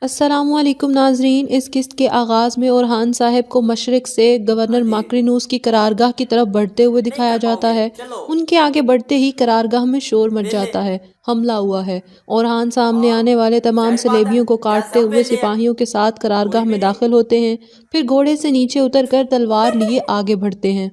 السلام علیکم ناظرین، اس قسط کے آغاز میں اورحان صاحب کو مشرق سے گورنر ماکرینوس کی قرارگاہ کی طرف بڑھتے ہوئے دکھایا جاتا ہے۔ ان کے آگے بڑھتے ہی قرارگاہ میں شور مچ جاتا ہے، حملہ ہوا ہے۔ اورحان سامنے آنے والے تمام سلیبیوں کو کاٹتے ہوئے سپاہیوں کے ساتھ قرارگاہ میں داخل ہوتے ہیں، پھر گھوڑے سے نیچے اتر کر تلوار لیے آگے بڑھتے ہیں۔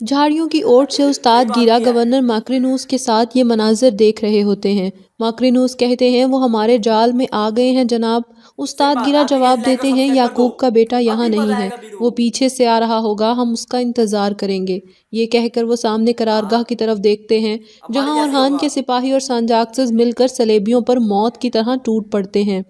جھاڑیوں کی اوٹ سے استاد گیرا گورنر ماکرینوس کے ساتھ یہ مناظر دیکھ رہے ہوتے ہیں۔ ماکرینوس کہتے ہیں وہ ہمارے جال میں آ گئے ہیں جناب۔ استاد گیرا جواب دیتے ہیں یعقوب کا بیٹا یہاں نہیں ہے، وہ پیچھے سے آ رہا ہوگا، ہم اس کا انتظار کریں گے۔ یہ کہہ کر وہ سامنے قرارگاہ کی طرف دیکھتے ہیں جہاں اورحان کے سپاہی اور سانجاکسز مل کر صلیبیوں پر موت کی طرح ٹوٹ پڑتے ہیں۔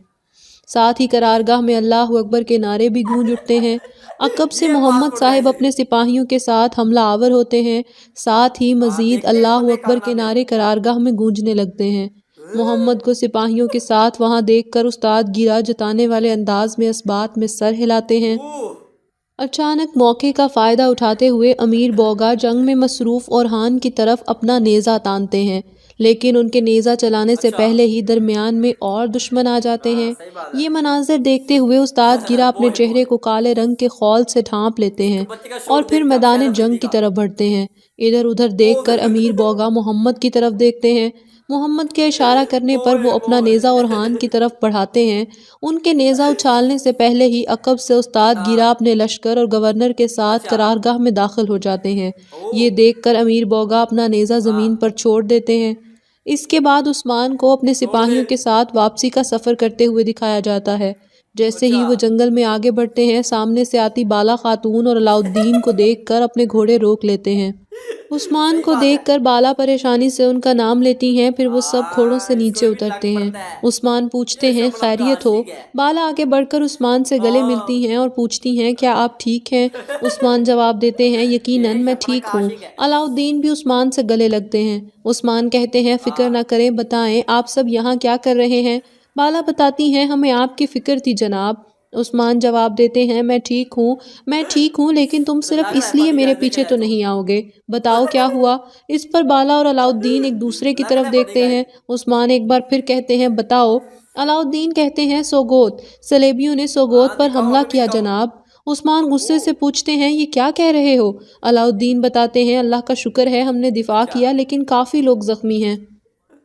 ساتھ ہی قرارگاہ میں اللہ اکبر کے نعرے بھی گونج اٹھتے ہیں۔ عقب سے محمد صاحب اپنے سپاہیوں کے ساتھ حملہ آور ہوتے ہیں، ساتھ ہی مزید اللہ اکبر کے نعرے قرارگاہ میں گونجنے لگتے ہیں۔ محمد کو سپاہیوں کے ساتھ وہاں دیکھ کر استاد گیرا جتانے والے انداز میں اس بات میں سر ہلاتے ہیں۔ اچانک موقع کا فائدہ اٹھاتے ہوئے امیر بوگا جنگ میں مصروف اورحان کی طرف اپنا نیزہ تانتے ہیں، لیکن ان کے نیزہ چلانے سے پہلے ہی درمیان میں اور دشمن آ جاتے ہیں۔ یہ مناظر دیکھتے ہوئے استاد گیرا اپنے چہرے کو کالے رنگ کے خول سے ڈھانپ لیتے ہیں اور پھر میدان جنگ کی طرف بڑھتے ہیں۔ ادھر ادھر دیکھ کر امیر بوگا محمد کی طرف دیکھتے ہیں۔ محمد کے اشارہ کرنے پر وہ اپنا نیزہ اورحان کی طرف بڑھاتے ہیں۔ ان کے نیزہ اچھالنے سے پہلے ہی عقب سے استاد گیرا اپنے لشکر اور گورنر کے ساتھ قرارگاہ میں داخل ہو جاتے ہیں۔ یہ دیکھ کر امیر بوگا اپنا نیزہ زمین پر چھوڑ دیتے ہیں۔ اس کے بعد عثمان کو اپنے سپاہیوں کے ساتھ واپسی کا سفر کرتے ہوئے دکھایا جاتا ہے۔ جیسے ہی وہ جنگل میں آگے بڑھتے ہیں، سامنے سے آتی بالا خاتون اور علاء الدین کو دیکھ کر اپنے گھوڑے روک لیتے ہیں۔ عثمان کو دیکھ کر بالا پریشانی سے ان کا نام لیتی ہیں، پھر وہ سب گھوڑوں سے نیچے اترتے ہیں۔ عثمان پوچھتے ہیں خیریت ہو؟ بالا آگے بڑھ کر عثمان سے گلے ملتی ہیں اور پوچھتی ہیں کیا آپ ٹھیک ہیں؟ عثمان جواب دیتے ہیں یقیناً میں ٹھیک ہوں۔ علاء الدین بھی عثمان سے گلے لگتے ہیں۔ عثمان کہتے ہیں فکر نہ کریں، بتائیں آپ سب یہاں کیا کر رہے ہیں؟ بالا بتاتی ہیں ہمیں آپ کی فکر تھی جناب۔ عثمان جواب دیتے ہیں میں ٹھیک ہوں لیکن تم صرف اس لیے میرے پیچھے تو نہیں آؤ گے، بتاؤ کیا ہوا؟ اس پر بالا اور علاء الدین ایک دوسرے کی طرف دیکھتے ہیں۔ عثمان ایک بار پھر کہتے ہیں بتاؤ۔ علاء الدین کہتے ہیں سوگوت، صلیبیوں نے سوگوت پر حملہ کیا جناب۔ عثمان غصے سے پوچھتے ہیں یہ کیا کہہ رہے ہو؟ علاء الدین بتاتے ہیں اللہ کا شکر ہے ہم نے دفاع کیا لیکن کافی لوگ زخمی ہیں۔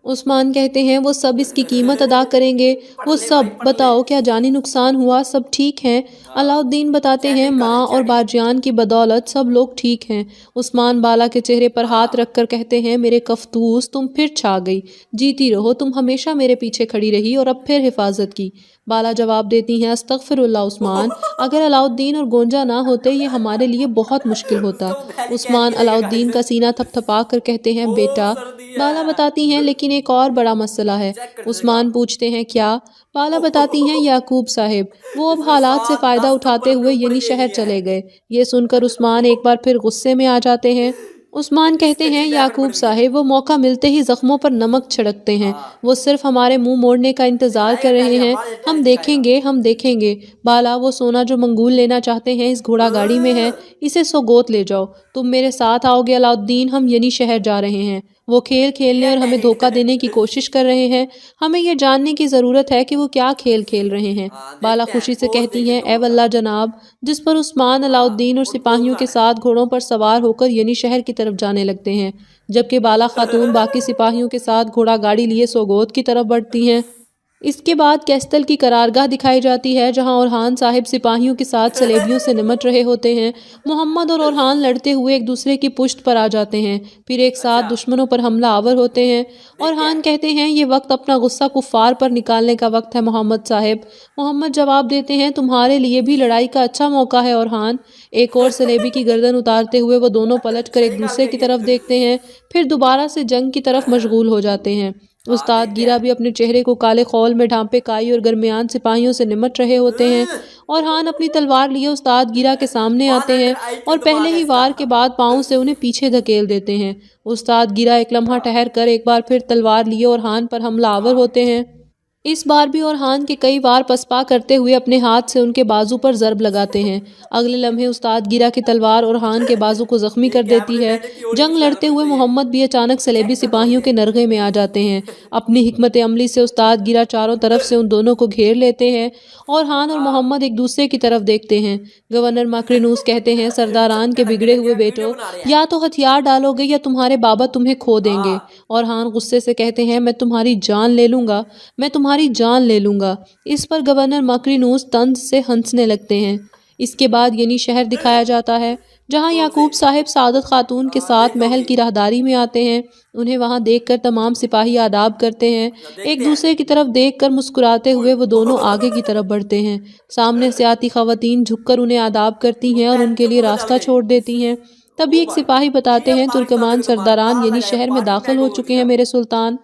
عثمان کہتے ہیں وہ سب اس کی قیمت ادا کریں گے، وہ سب، بتاؤ کیا جانی نقصان ہوا، سب ٹھیک ہیں؟ علاء الدین بتاتے ہیں ماں اور باجیان کی بدولت سب لوگ ٹھیک ہیں۔ عثمان بالا کے چہرے پر ہاتھ رکھ کر کہتے ہیں میرے کفتوس تم پھر چھا گئی، جیتی رہو، تم ہمیشہ میرے پیچھے کھڑی رہی اور اب پھر حفاظت کی۔ بالا جواب دیتی ہیں استغفر اللہ عثمان، اگر علاء الدین اور گونجا نہ ہوتے یہ ہمارے لیے بہت مشکل ہوتا۔ عثمان علاء الدین کا سینہ تھپ تھپا کر کہتے ہیں بیٹا۔ بالا بتاتی ہیں لیکن ایک اور بڑا مسئلہ ہے۔ عثمان پوچھتے ہیں کیا؟ بالا بتاتی ہیں یعقوب صاحب، وہ اب حالات سے فائدہ اٹھاتے ہوئے یعنی شہر چلے گئے۔ یہ سن کر عثمان ایک بار پھر غصے میں آ جاتے ہیں۔ عثمان کہتے ہیں یعقوب صاحب وہ موقع ملتے ہی زخموں پر نمک چھڑکتے ہیں، وہ صرف ہمارے منہ موڑنے کا انتظار کر رہے ہیں، ہم دیکھیں گے۔ بالا وہ سونا جو منگول لینا چاہتے ہیں اس گھوڑا گاڑی میں ہے، اسے سوگوت لے جاؤ، تم میرے ساتھ آؤ گے علاء الدین، ہم یعنی شہر جا رہے ہیں۔ وہ کھیل کھیلنے اور ہمیں دھوکہ دینے کی کوشش کر رہے ہیں، ہمیں یہ جاننے کی ضرورت ہے کہ وہ کیا کھیل کھیل رہے ہیں۔ بالا خوشی سے کہتی ہیں اے واللہ جناب، جس پر عثمان علاء الدین اور سپاہیوں کے ساتھ گھوڑوں پر سوار ہو کر یعنی شہر کی طرف جانے لگتے ہیں، جبکہ بالا خاتون باقی سپاہیوں کے ساتھ گھوڑا گاڑی لیے سوگوت کی طرف بڑھتی ہیں۔ اس کے بعد کیسٹل کی قرارگاہ دکھائی جاتی ہے جہاں اورحان صاحب سپاہیوں کے ساتھ صلیبیوں سے نمٹ رہے ہوتے ہیں۔ محمد اور اورحان لڑتے ہوئے ایک دوسرے کی پشت پر آ جاتے ہیں، پھر ایک ساتھ دشمنوں پر حملہ آور ہوتے ہیں۔ اورحان کہتے ہیں یہ وقت اپنا غصہ کفار پر نکالنے کا وقت ہے محمد صاحب۔ محمد جواب دیتے ہیں تمہارے لیے بھی لڑائی کا اچھا موقع ہے اورحان۔ ایک اور صلیبی کی گردن اتارتے ہوئے وہ دونوں پلٹ کر ایک دوسرے کی طرف دیکھتے ہیں، پھر دوبارہ سے جنگ کی طرف مشغول ہو جاتے ہیں۔ استاد گیرا بھی اپنے چہرے کو کالے خول میں ڈھانپے کائی اور درمیان سپاہیوں سے نمٹ رہے ہوتے ہیں۔ اورحان اپنی تلوار لیے استاد گیرا کے سامنے آتے ہیں اور پہلے ہی وار کے بعد پاؤں سے انہیں پیچھے دھکیل دیتے ہیں۔ استاد گیرا ایک لمحہ ٹھہر کر ایک بار پھر تلوار لیے اورحان پر حملہ آور ہوتے ہیں۔ اس بار بھی اورحان کے کئی بار پسپا کرتے ہوئے اپنے ہاتھ سے ان کے بازو پر ضرب لگاتے ہیں۔ اگلے لمحے استاد گیرا کی تلوار اورحان کے بازو کو زخمی کر دیتی ہے۔ جنگ لڑتے ہوئے محمد بھی اچانک صلیبی سپاہیوں کے نرغے میں آ جاتے ہیں۔ اپنی حکمت عملی سے استاد گیرا چاروں طرف سے ان دونوں کو گھیر لیتے ہیں۔ اورحان اور محمد ایک دوسرے کی طرف دیکھتے ہیں۔ گورنر ماکرینوس کہتے ہیں، سرداران کے بگڑے ہوئے بیٹوں، یا تو ہتھیار ڈالو گے یا تمہارے بابا تمہیں کھو دیں گے۔ اورحان غصے سے کہتے ہیں، میں تمہاری جان لے لوں گا، میں تمہاری جان لے لوں گا۔ اس پر گورنر ماکرینوس طنز سے ہنسنے لگتے ہیں۔ اس کے بعد ینی شہر دکھایا جاتا ہے، جہاں یعقوب صاحب سعادت خاتون کے ساتھ محل کی راہداری میں آتے ہیں۔ انہیں وہاں دیکھ کر تمام سپاہی آداب کرتے ہیں۔ ایک دوسرے کی طرف دیکھ کر مسکراتے ہوئے وہ دونوں آگے کی طرف بڑھتے ہیں۔ سامنے سے آتی خواتین جھک کر انہیں آداب کرتی ہیں اور ان کے لیے راستہ چھوڑ دیتی ہیں۔ تبھی ایک سپاہی بتاتے ہیں، ترکمان سرداران ینی شہر میں داخل ہو چکے ہیں میرے سلطان۔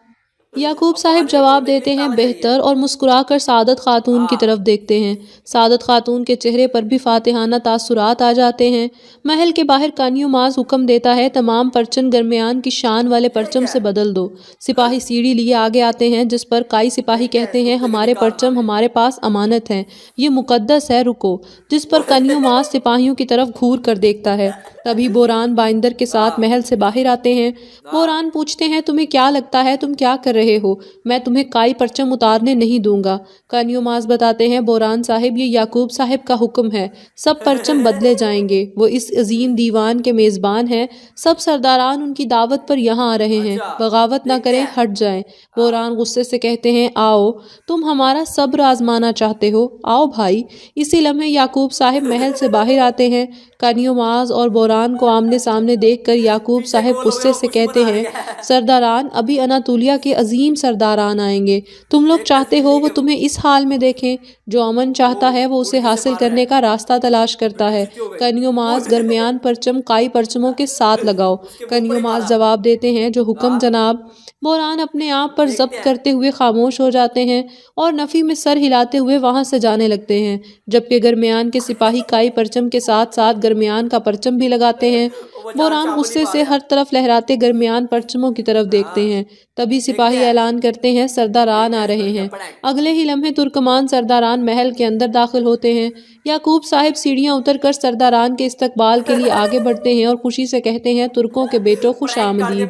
یعقوب صاحب جواب دیتے ہیں، بہتر، اور مسکرا کر سعادت خاتون کی طرف دیکھتے ہیں۔ سعادت خاتون کے چہرے پر بھی فاتحانہ تاثرات آ جاتے ہیں۔ محل کے باہر کانیوماز حکم دیتا ہے، تمام پرچم درمیان کی شان والے پرچم سے بدل دو۔ سپاہی سیڑھی لیے آگے آتے ہیں، جس پر کئی سپاہی کہتے ہیں، ہمارے پرچم ہمارے پاس امانت ہیں، یہ مقدس ہے، رکو۔ جس پر کانیوماز سپاہیوں کی طرف گھور کر دیکھتا ہے۔ تبھی بوران بائندر کے ساتھ محل سے باہر آتے ہیں۔ بوران پوچھتے ہیں، تمہیں کیا لگتا ہے تم کیا کر رہے ہو؟ میں تمہیں کائی پرچم اتارنے نہیں دوں گا۔ کانیوماز بتاتے ہیں، بوران صاحب، یہ یعقوب صاحب کا حکم ہے، سب پرچم بدلے جائیں گے۔ وہ اس عظیم دیوان کے میزبان ہیں، سب سرداران ان کی دعوت پر یہاں آ رہے ہیں، بغاوت نہ کریں، ہٹ جائیں۔ بوران غصے سے کہتے ہیں، آؤ، تم ہمارا صبر آزمانا چاہتے ہو، آؤ بھائی۔ اسی لمحے یعقوب صاحب محل سے باہر آتے ہیں۔ کانیوماز اور بوران کو آمنے سامنے دیکھ کر یعقوب صاحب غصے سے کہتے ہیں، سرداران، ابھی اناطولیہ کے عظیم سرداران آئیں گے، تم لوگ چاہتے ہو وہ تمہیں اس حال میں دیکھیں؟ جو امن چاہتا ہے وہ اسے حاصل کرنے کا راستہ تلاش کرتا ہے۔ کانیوماز، درمیان پرچم کائی پرچموں کے ساتھ لگاؤ۔ کانیوماز جواب دیتے ہیں، جو حکم جناب۔ بوران اپنے آپ پر ضبط کرتے ہوئے خاموش ہو جاتے ہیں اور نفی میں سر ہلاتے ہوئے وہاں سے جانے لگتے ہیں، جبکہ درمیان کے سپاہی کائی پرچم کے ساتھ ساتھ درمیان کا پرچم بھی لگاتے ہیں۔ بوران غصے سے ہر طرف لہراتے درمیان پرچموں کی طرف دیکھتے ہیں۔ تبھی سپاہی اعلان کرتے ہیں، سرداران آ رہے ہیں۔ اگلے ہی لمحے ترکمان سرداران محل کے اندر داخل ہوتے ہیں۔ یعقوب صاحب سیڑھیاں اتر کر سرداران کے استقبال کے لیے آگے بڑھتے ہیں اور خوشی سے کہتے ہیں، ترکوں کے بیٹوں، خوش آمدید۔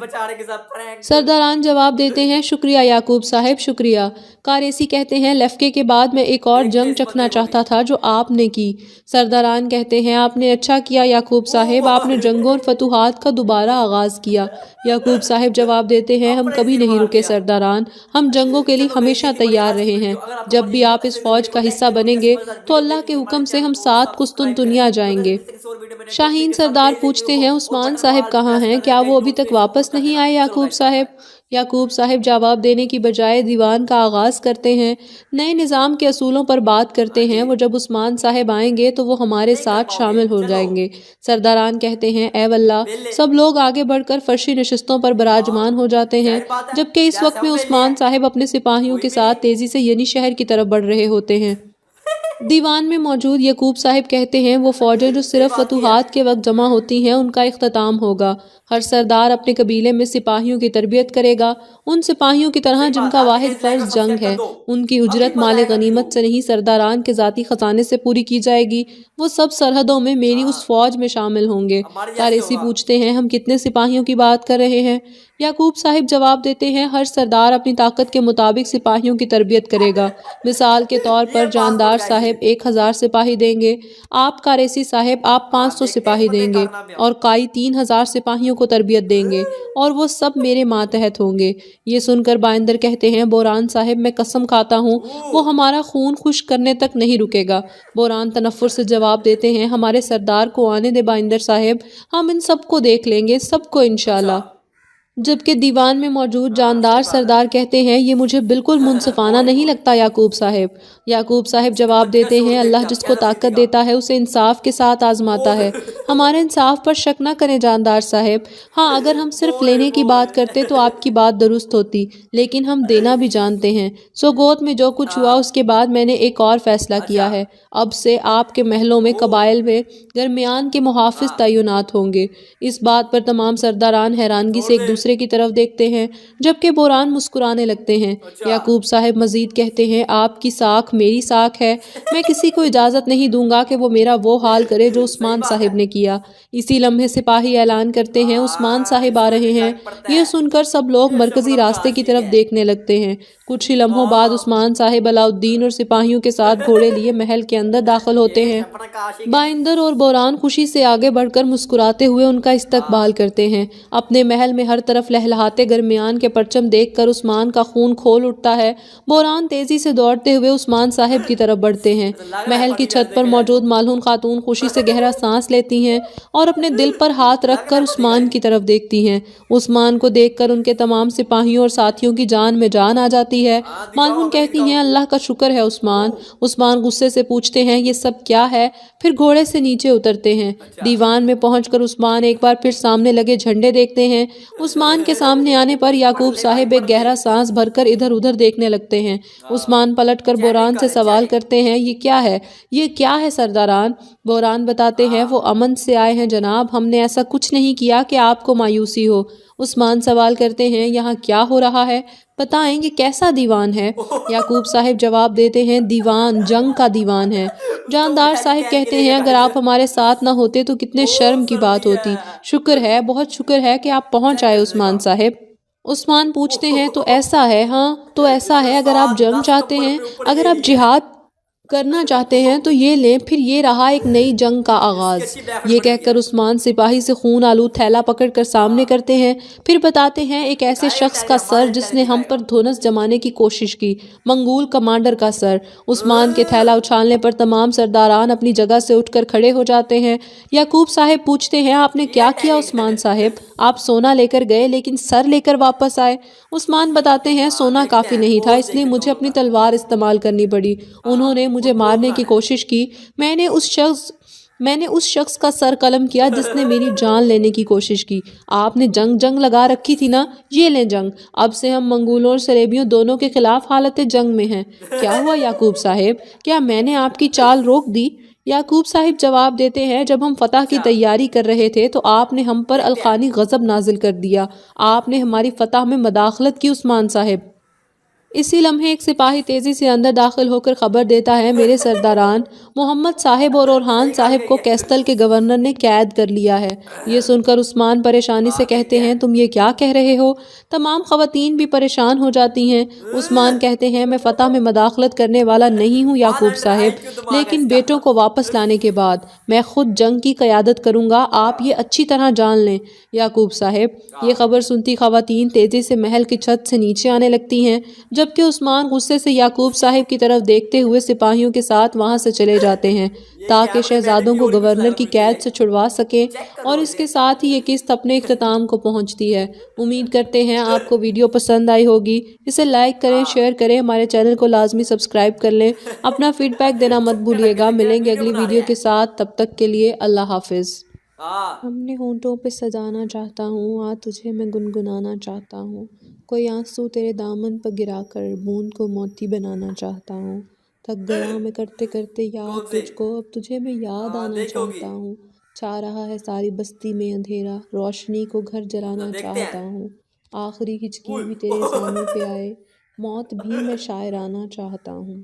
سرداران جواب دیتے ہیں، شکریہ یعقوب صاحب، شکریہ۔ کاریسی کہتے ہیں، لفکے کے بعد میں ایک اور جنگ چکھنا چاہتا تھا جو آپ نے کی۔ سرداران کہتے ہیں، آپ نے اچھا کیا یعقوب صاحب، آپ نے جنگوں اور فتوحات کا دوبارہ آغاز کیا۔ یعقوب صاحب جواب دیتے ہیں، ہم کبھی نہیں رکے سرداران، ہم جنگوں کے لیے ہمیشہ تیار رہے ہیں۔ جب بھی آپ اس فوج کا حصہ بنیں گے تو اللہ کے حکم سے ہم ساتھ قسطنطنیہ جائیں گے۔ شاہین سردار پوچھتے ہیں، عثمان صاحب کہاں ہیں؟ کیا وہ ابھی تک واپس نہیں آئے یعقوب صاحب؟ یعقوب صاحب جواب دینے کی بجائے دیوان کا آغاز کرتے ہیں، نئے نظام کے اصولوں پر بات کرتے ہیں۔ وہ جب عثمان صاحب آئیں گے تو وہ ہمارے ساتھ شامل ہو جائیں گے۔ سرداران کہتے ہیں، اے واللہ، سب لوگ آگے بڑھ کر فرشی نشستوں پر براجمان ہو جاتے ہیں، جبکہ اس وقت میں عثمان صاحب اپنے سپاہیوں کے ساتھ تیزی سے ینی شہر کی طرف بڑھ رہے ہوتے ہیں۔ دیوان میں موجود یعقوب صاحب کہتے ہیں، وہ فوجیں جو صرف فتوحات کے وقت جمع ہوتی ہیں، ان کا اختتام ہوگا۔ ہر سردار اپنے قبیلے میں سپاہیوں کی تربیت کرے گا، ان سپاہیوں کی طرح جن کا واحد فرض جنگ ہے۔ ان کی اجرت مال غنیمت سے نہیں، سرداران کے ذاتی خزانے سے پوری کی جائے گی۔ وہ سب سرحدوں میں میری اس فوج میں شامل ہوں گے۔ کاریسی پوچھتے ہیں، ہم کتنے سپاہیوں کی بات کر رہے ہیں؟ یعقوب صاحب جواب دیتے ہیں، ہر سردار اپنی طاقت کے مطابق سپاہیوں کی تربیت کرے گا۔ مثال کے طور پر جاندار صاحب 1000 سپاہی دیں گے، آپ کاریسی صاحب آپ 500 سپاہی دیں گے، اور کائی 3000 سپاہیوں کو تربیت دیں گے، اور وہ سب میرے ماتحت ہوں گے۔ یہ سن کر بائندر کہتے ہیں، بوران صاحب، میں قسم کھاتا ہوں وہ ہمارا خون خشک کرنے تک نہیں رکے گا۔ بوران تنفر سے جواب دیتے ہیں، ہمارے سردار کو آنے دے بائندر صاحب، ہم ان سب کو دیکھ لیں گے، سب کو انشاءاللہ۔ جبکہ دیوان میں موجود جاندار سردار کہتے ہیں، یہ مجھے بالکل منصفانہ نہیں لگتا یعقوب صاحب۔ یعقوب صاحب جواب دیتے ہیں، اللہ جس کو طاقت دیتا ہے اسے انصاف کے ساتھ آزماتا ہے، ہمارے انصاف پر شک نہ کریں جاندار صاحب۔ ہاں، اگر ہم صرف لینے کی بات کرتے تو آپ کی بات درست ہوتی، لیکن ہم دینا بھی جانتے ہیں۔ سو گوت میں جو کچھ ہوا اس کے بعد میں نے ایک اور فیصلہ کیا ہے، اب سے آپ کے محلوں میں قبائل میں درمیان کے محافظ تعینات ہوں گے۔ اس بات پر تمام سرداران حیرانگی سے ایک دوسرے دوسرے کی طرف دیکھتے ہیں جبکہ بوران مسکرانے لگتے ہیں۔ یعقوب صاحب مزید کہتے ہیں آپ کی ساکھ میری ساکھ ہے، میں کسی کو اجازت نہیں دوں گا کہ وہ میرا وہ حال کرے جو عثمان صاحب نے کیا۔ اسی لمحے سپاہی اعلان کرتے ہیں عثمان صاحب آ رہے ہیں۔ یہ سن کر سب لوگ مرکزی راستے کی طرف دیکھنے لگتے ہیں۔ کچھ ہی لمحوں بعد عثمان صاحب علاؤالدین اور سپاہیوں کے ساتھ گھوڑے لیے محل کے اندر داخل ہوتے ہیں۔ بائندر اور بوران خوشی سے آگے بڑھ کر مسکراتے ہوئے ان کا استقبال کرتے ہیں۔ اپنے محل میں ہر طرف لہلہاتے گرمیان کے پرچم دیکھ کر عثمان کا خون کھول اٹھتا ہے۔ بوران تیزی سے دوڑتے ہوئے عثمان صاحب کی طرف بڑھتے ہیں۔ محل کی چھت پر موجود مالہون خاتون خوشی سے گہرا سانس لیتی ہیں اور اپنے دل پر ہاتھ رکھ کر عثمان کی طرف دیکھتی ہیں۔ عثمان کو دیکھ کر ان کے تمام سپاہیوں اور ساتھیوں کی جان میں جان آ جاتی ہے۔ مالہون کہتی ہیں اللہ کا شکر ہے عثمان۔ عثمان غصے سے پوچھتے ہیں یہ سب کیا ہے؟ پھر گھوڑے سے نیچے اترتے ہیں۔ دیوان میں پہنچ کر عثمان ایک بار پھر سامنے لگے جھنڈے دیکھتے ہیں۔ عثمان کے سامنے آنے پر یعقوب صاحب ایک گہرا سانس بھر کر ادھر ادھر دیکھنے لگتے ہیں۔ عثمان پلٹ کر بوران سے سوال کرتے ہیں یہ کیا ہے؟ یہ کیا ہے سرداران؟ بوران بتاتے ہیں وہ امن سے آئے ہیں جناب، ہم نے ایسا کچھ نہیں کیا کہ آپ کو مایوسی ہو۔ عثمان سوال کرتے ہیں یہاں کیا ہو رہا ہے؟ بتائیں یہ کیسا دیوان ہے؟ یعقوب صاحب جواب دیتے ہیں دیوان جنگ کا دیوان ہے۔ جاندار صاحب کہتے ہیں اگر آپ ہمارے ساتھ نہ ہوتے تو کتنے شرم کی بات ہوتی۔ شکر ہے، بہت شکر ہے کہ آپ پہنچ آئے عثمان صاحب۔ عثمان پوچھتے ہیں تو ایسا ہے؟ ہاں تو ایسا ہے، اگر آپ جنگ چاہتے ہیں، اگر آپ جہاد کرنا چاہتے ہیں تو یہ لیں، پھر یہ رہا ایک نئی جنگ کا آغاز۔ یہ کہہ کر عثمان سپاہی سے خون آلود تھیلا پکڑ کر سامنے کرتے ہیں، پھر بتاتے ہیں ایک ایسے شخص کا سر جس نے ہم پر دھونس جمانے کی کوشش کی، منگول کمانڈر کا سر۔ عثمان کے تھیلا اچھالنے پر تمام سرداران اپنی جگہ سے اٹھ کر کھڑے ہو جاتے ہیں۔ یعقوب صاحب پوچھتے ہیں آپ نے کیا کیا عثمان صاحب؟ آپ سونا لے کر گئے لیکن سر لے کر واپس آئے۔ عثمان بتاتے ہیں سونا کافی نہیں تھا، اس لیے مجھے اپنی تلوار استعمال کرنی پڑی۔ انہوں نے مجھے مارنے کی کوشش کی، میں نے اس شخص کا سر قلم کیا جس نے میری جان لینے کی کوشش کی۔ آپ نے جنگ لگا رکھی تھی نا، یہ لیں جنگ، اب سے ہم منگولوں اور صلیبیوں دونوں کے خلاف حالت جنگ میں ہیں۔ کیا ہوا یعقوب صاحب؟ کیا میں نے آپ کی چال روک دی؟ یعقوب صاحب جواب دیتے ہیں جب ہم فتح کی تیاری کر رہے تھے تو آپ نے ہم پر الخانی غضب نازل کر دیا، آپ نے ہماری فتح میں مداخلت کی عثمان صاحب۔ اسی لمحے ایک سپاہی تیزی سے اندر داخل ہو کر خبر دیتا ہے میرے سرداران، محمد صاحب اور اورحان صاحب کو کیسٹل کے گورنر نے قید کر لیا ہے۔ یہ سن کر عثمان پریشانی سے کہتے ہیں تم یہ کیا کہہ رہے ہو؟ تمام خواتین بھی پریشان ہو جاتی ہیں۔ عثمان کہتے ہیں میں فتح میں مداخلت کرنے والا نہیں ہوں یعقوب صاحب، لیکن بیٹوں کو واپس لانے کے بعد میں خود جنگ کی قیادت کروں گا، آپ یہ اچھی طرح جان لیں۔ یعقوب صاحب یہ خبر سنتی خواتین تیزی سے محل کی چھت سے نیچے آنے لگتی ہیں، جبکہ عثمان غصے سے یعقوب صاحب کی طرف دیکھتے ہوئے سپاہیوں کے ساتھ وہاں سے چلے جاتے ہیں تاکہ شہزادوں کو گورنر کی قید سے چھڑوا سکیں، اور اس کے ساتھ ہی یہ قسط اپنے اختتام کو پہنچتی ہے۔ امید کرتے ہیں آپ کو ویڈیو پسند آئی ہوگی، اسے لائک کریں، شیئر کریں، ہمارے چینل کو لازمی سبسکرائب کر لیں، اپنا فیڈ بیک دینا مت بھولیے گا۔ ملیں گے اگلی ویڈیو کے ساتھ، تب تک کے لیے اللہ حافظ۔ اپنے ہونٹوں پہ سجانا چاہتا ہوں، آج تجھے میں گنگنانا چاہتا ہوں، کوئی آنسو تیرے دامن پر گرا کر بوند کو موتی بنانا چاہتا ہوں، تھک گیا میں کرتے کرتے یاد تجھ کو، اب تجھے میں یاد آنا چاہتا ہوں، چھا رہا ہے ساری بستی میں اندھیرا، روشنی کو گھر جلانا چاہتا ہوں، آخری ہچکی بھی تیرے زانوں پہ آئے، موت بھی میں شاعرانہ چاہتا ہوں۔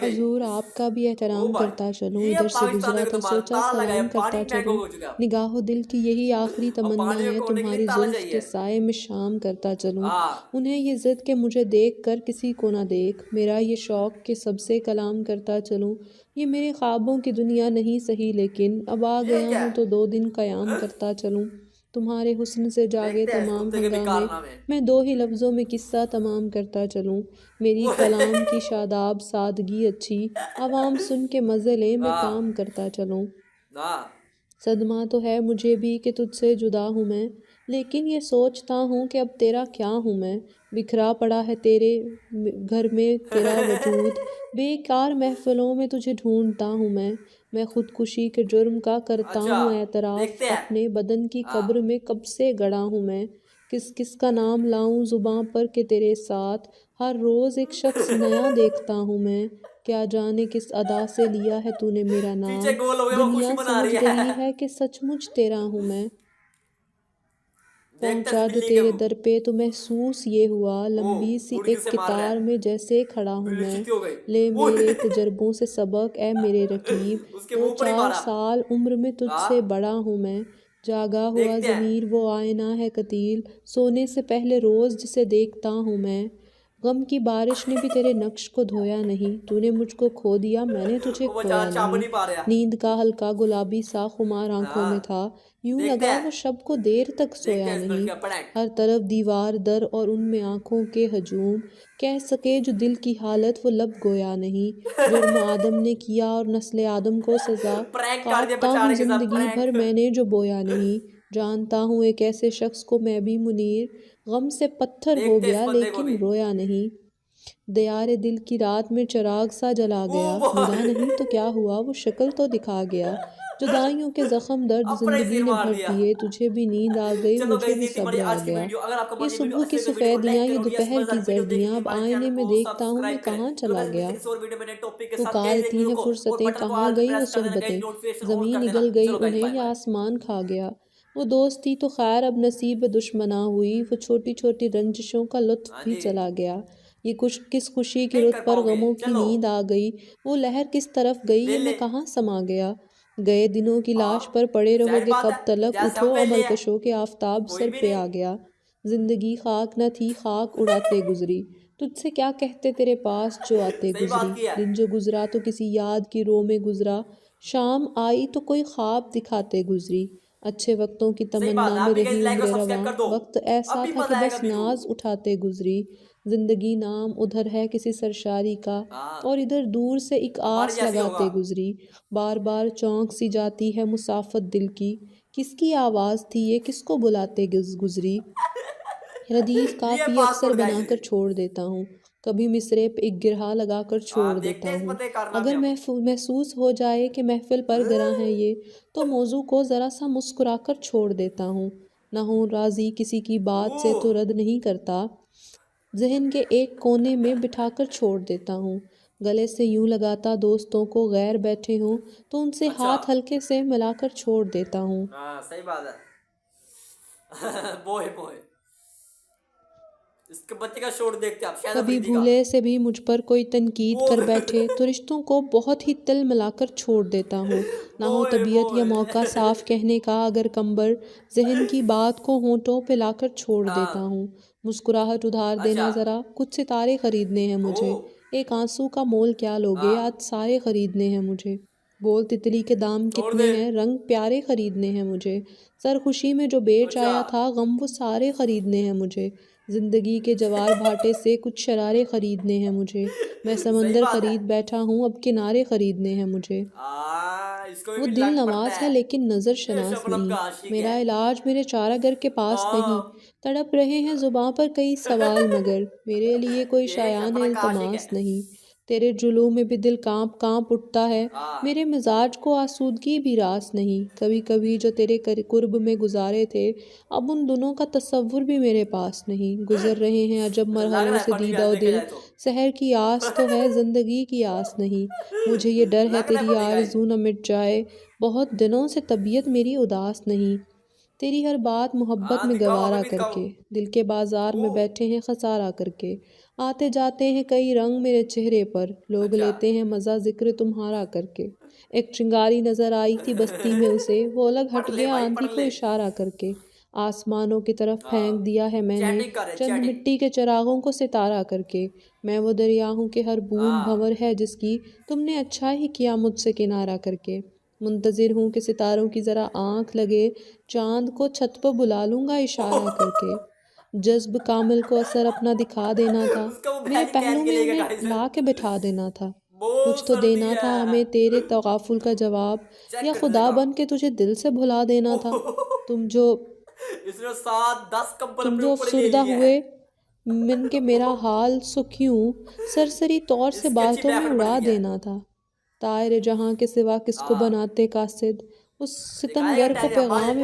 حضور آپ کا بھی احترام کرتا چلوں، ادھر سے گزرا تو سوچا سلام کرتا چلوں، نگاہ و دل کی یہی آخری تمنا ہے، تمہاری زلف کے سائے میں شام کرتا چلوں، انہیں یہ ضد کہ مجھے دیکھ کر کسی کو نہ دیکھ، میرا یہ شوق کہ سب سے کلام کرتا چلوں، یہ میرے خوابوں کی دنیا نہیں سہی لیکن اب آ گیا ہوں تو 2 دن قیام کرتا چلوں، تمہارے حسن سے جاگے تمام ہنگامے، میں 2 ہی لفظوں میں قصہ تمام کرتا چلوں، میری کلام کی شاداب سادگی اچھی، عوام سن کے مزے لے میں کام کرتا چلوں، صدمہ تو ہے مجھے بھی کہ تجھ سے جدا ہوں میں، لیکن یہ سوچتا ہوں کہ اب تیرا کیا ہوں میں، بکھرا پڑا ہے تیرے گھر میں تیرا وجود، بیکار محفلوں میں تجھے ڈھونڈتا ہوں میں خودکشی کے جرم کا کرتا ہوں اعتراف، اپنے بدن کی قبر میں کب سے گڑا ہوں میں، کس کس کا نام لاؤں زباں پر کہ تیرے ساتھ ہر روز ایک شخص نیا دیکھتا ہوں میں، کیا جانے کس ادا سے لیا ہے تو نے میرا نام، دنیا سمجھ گئی ہے کہ سچ مچ تیرا ہوں میں۔ پہنچا جو تیرے در پہ تو محسوس یہ ہوا، لمبی سی ایک قطار میں جیسے کھڑا ہوں میں، لے میرے تجربوں سے سبق اے میرے رقیب، 2-4 سال عمر میں تجھ سے بڑا ہوں میں، جاگا ہوا ضمیر وہ آئینہ ہے قتیل، سونے سے پہلے روز جسے دیکھتا ہوں میں، غم کی بارش نے بھی تیرے نقش کو دھویا نہیں، تو نے مجھ کو کھو دیا میں نے تجھے کھویا نہیں، نیند کا ہلکا گلابی سا خمار آنکھوں میں تھا، یوں لگا وہ شب کو دیر تک سویا نہیں، ہر طرف دیوار در اور ان میں آنکھوں کے ہجوم، کہہ سکے جو دل کی حالت وہ لب گویا نہیں، جرم آدم نے کیا اور نسل آدم کو سزا، کاٹتا ہوں زندگی بھر میں نے جو بویا نہیں، جانتا ہوں ایک ایسے شخص کو میں بھی منیر، غم سے پتھر ہو گیا لیکن رویا نہیں، دیار دل کی رات میں چراغ سا جلا گیا، ملا نہیں تو کیا ہوا وہ شکل تو دکھا گیا، جدائیوں کے زخم درد زندگی نے بھر دیے، تجھے بھی نیند آ گئی مجھے بھی صبر آ گیا، یہ صبح کی سفیدیاں یہ دوپہر کی زردیاں، اب آئینے میں دیکھتا ہوں میں کہاں چلا گیا، پکارتی ہیں فرصتیں کہاں گئی وہ صحبتیں، زمین نگل گئی انہیں یا آسمان کھا گیا، وہ دوستی تو خیر اب نصیب دشمنا ہوئی، وہ چھوٹی چھوٹی رنجشوں کا لطف بھی چلا گیا، یہ کس خوشی کی رت پر غموں کی نیند آ گئی، وہ لہر کس طرف گئی یہ میں کہاں سما گیا، گئے دنوں کی لاش پر پڑے رہو گے کب تلک، اٹھو عمر کشوں کے آفتاب سر پہ آ گیا، زندگی خاک نہ تھی خاک اڑاتے گزری، تجھ سے کیا کہتے تیرے پاس جو آتے گزری، دن جو گزرا تو کسی یاد کی رو میں گزرا، شام آئی تو کوئی خواب دکھاتے گزری، اچھے وقتوں کی تمنا میں رہی عمر رواں، وقت ایسا تھا کہ بس ناز اٹھاتے گزری، زندگی نام ادھر ہے کسی سرشاری کا اور ادھر دور سے ایک آس لگاتے گزری، بار بار چونک سی جاتی ہے مسافت دل کس کی آواز تھی یہ کس کو بلاتے گزری، ردیف کافی اکثر بنا کر چھوڑ دیتا ہوں، کبھی مصرے پہ ایک گرہا لگا کر چھوڑ دیتا ہوں، اگر محسوس ہو جائے کہ محفل پر گراں ہے یہ تو موضوع کو ذرا سا مسکرا کر چھوڑ دیتا ہوں، نہ ہوں راضی کسی کی بات سے تو رد نہیں کرتا، ذہن کے ایک کونے میں بٹھا کر چھوڑ دیتا ہوں، گلے سے یوں لگاتا دوستوں کو غیر بیٹھے ہوں تو ان سے ہاتھ ہلکے سے ملا کر چھوڑ دیتا ہوں، صحیح بات ہے بوئے اس کے بچے کا شوٹ دیکھتے آپ شاید کبھی افریدی کا بھولے سے بھی مجھ پر کوئی تنقید کر بیٹھے تو رشتوں کو بہت ہی تل ملا کر چھوڑ دیتا ہوں، نہ ہو طبیعت یا موقع صاف کہنے کا اگر کمبر، ذہن کی بات کو ہونٹوں پہ لا کر چھوڑ دیتا ہوں، مسکراہٹ ادھار دینا ذرا کچھ ستارے خریدنے ہیں مجھے، ایک آنسو کا مول کیا لوگے آج سارے خریدنے ہیں مجھے، بول تتلی کے دام کتنے ہیں رنگ پیارے خریدنے ہیں مجھے، سرخوشی میں جو بیچ آیا تھا غم وہ سارے خریدنے ہیں مجھے، زندگی کے جوار بھاٹے سے کچھ شرارے خریدنے ہیں مجھے، میں سمندر خرید بیٹھا ہوں اب کنارے خریدنے ہیں مجھے، وہ دل نواز ہے لیکن نظر شناس نہیں، میرا علاج میرے چارہ گر کے پاس نہیں، تڑپ رہے ہیں زباں پر کئی سوال مگر میرے لیے کوئی شایان التماس نہیں، تیرے جلووں میں بھی دل کانپ کانپ اٹھتا ہے، میرے مزاج کو آسودگی بھی راس نہیں، کبھی کبھی جو تیرے قرب میں گزارے تھے اب ان دنوں کا تصور بھی میرے پاس نہیں، گزر رہے ہیں عجب مرحلوں سے دیدہ و دل، سحر کی آس تو ہے زندگی کی آس نہیں، مجھے یہ ڈر ہے تیری آرزو نہ مٹ جائے، بہت دنوں سے طبیعت میری اداس نہیں، تیری ہر بات محبت میں گوارا کر کے، دل کے بازار میں بیٹھے ہیں خسارہ کر کے، آتے جاتے ہیں کئی رنگ میرے چہرے پر، لوگ لیتے ہیں مزہ ذکر تمہارا کر کے، ایک چنگاری نظر آئی تھی بستی میں اسے، وہ الگ ہٹ گیا آندھی کو اشارہ کر کے، آسمانوں کی طرف پھینک دیا ہے میں نے چند مٹی کے چراغوں کو ستارہ کر کے، میں وہ دریا ہوں کہ ہر بوند بھنور ہے جس کی تم نے اچھا ہی کیا مجھ سے کنارہ کر کے، منتظر ہوں کہ ستاروں کی ذرا آنکھ لگے، چاند کو چھت پہ بلا لوں گا اشارہ کر کے، جذب کامل کو اثر اپنا دکھا دینا تھا، میرے پہلو میں انہیں لا کے بٹھا دینا تھا، کچھ تو دینا تھا ہمیں تیرے تغافل کا جواب، یا خدا بن کے تجھے دل سے بھلا دینا تھا، تم جو افسردہ ہوئے من کے میرا حال سو کیوں سرسری طور سے باتوں میں اڑا دینا تھا، طائر جہاں کے سوا کس کو بناتے قاصد، اس ستمگر کو پیغام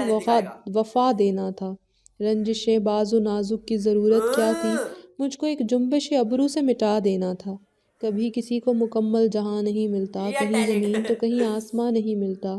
وفا دینا تھا، رنجشیں باز و نازک کی ضرورت کیا تھی، مجھ کو ایک جنبش ابرو سے مٹا دینا تھا، کبھی کسی کو مکمل جہاں نہیں ملتا، کہیں زمین تو کہیں آسمان نہیں ملتا،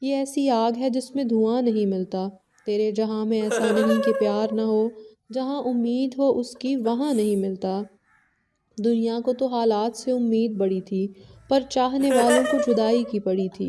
یہ ایسی آگ ہے جس میں دھواں نہیں ملتا۔ تیرے جہاں میں ایسا نہیں کہ پیار نہ ہو، جہاں امید ہو اس کی وہاں نہیں ملتا۔ دنیا کو تو حالات سے امید بڑی تھی، پر چاہنے والوں کو جدائی کی پڑی تھی۔